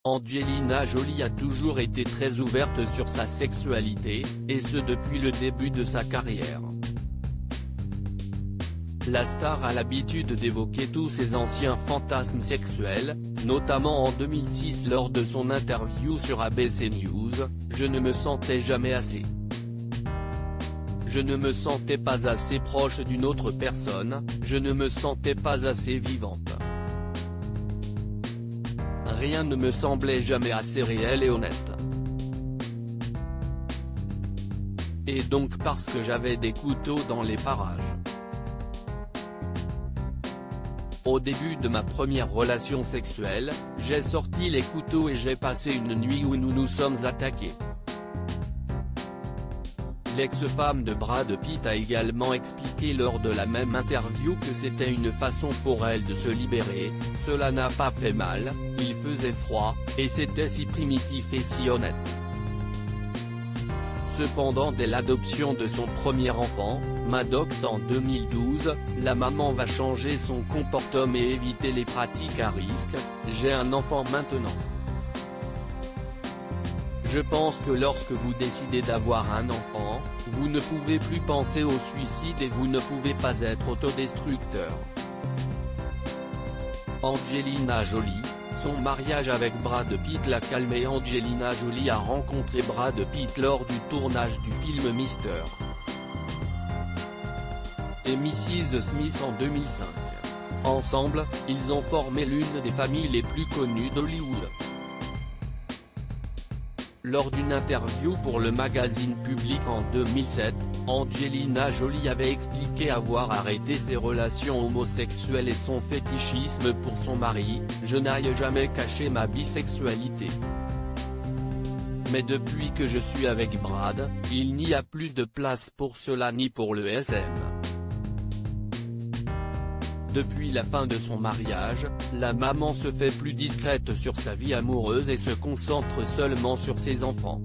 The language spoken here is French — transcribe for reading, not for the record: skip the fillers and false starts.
Angelina Jolie a toujours été très ouverte sur sa sexualité, et ce depuis le début de sa carrière. La star a l'habitude d'évoquer tous ses anciens fantasmes sexuels, notamment en 2006 lors de son interview sur ABC News, « Je ne me sentais jamais assez. Je ne me sentais pas assez proche d'une autre personne, je ne me sentais pas assez vivante. Rien ne me semblait jamais assez réel et honnête. Et donc parce que j'avais des couteaux dans les parages. Au début de ma première relation sexuelle, j'ai sorti les couteaux et j'ai passé une nuit où nous nous sommes attaqués. » L'ex-femme de Brad Pitt a également expliqué lors de la même interview que c'était une façon pour elle de se libérer, cela n'a pas fait mal, il faisait froid, et c'était si primitif et si honnête. Cependant dès l'adoption de son premier enfant, Maddox en 2012, la maman va changer son comportement et éviter les pratiques à risque, « J'ai un enfant maintenant. Je pense que lorsque vous décidez d'avoir un enfant, vous ne pouvez plus penser au suicide et vous ne pouvez pas être autodestructeur. » Angelina Jolie, son mariage avec Brad Pitt l'a calmée. Angelina Jolie a rencontré Brad Pitt lors du tournage du film Mr. et Mrs. Smith en 2005. Ensemble, ils ont formé l'une des familles les plus connues d'Hollywood. Lors d'une interview pour le magazine Public en 2007, Angelina Jolie avait expliqué avoir arrêté ses relations homosexuelles et son fétichisme pour son mari, « Je n'ai jamais caché ma bisexualité. Mais depuis que je suis avec Brad, il n'y a plus de place pour cela ni pour le SM. » Depuis la fin de son mariage, la maman se fait plus discrète sur sa vie amoureuse et se concentre seulement sur ses enfants.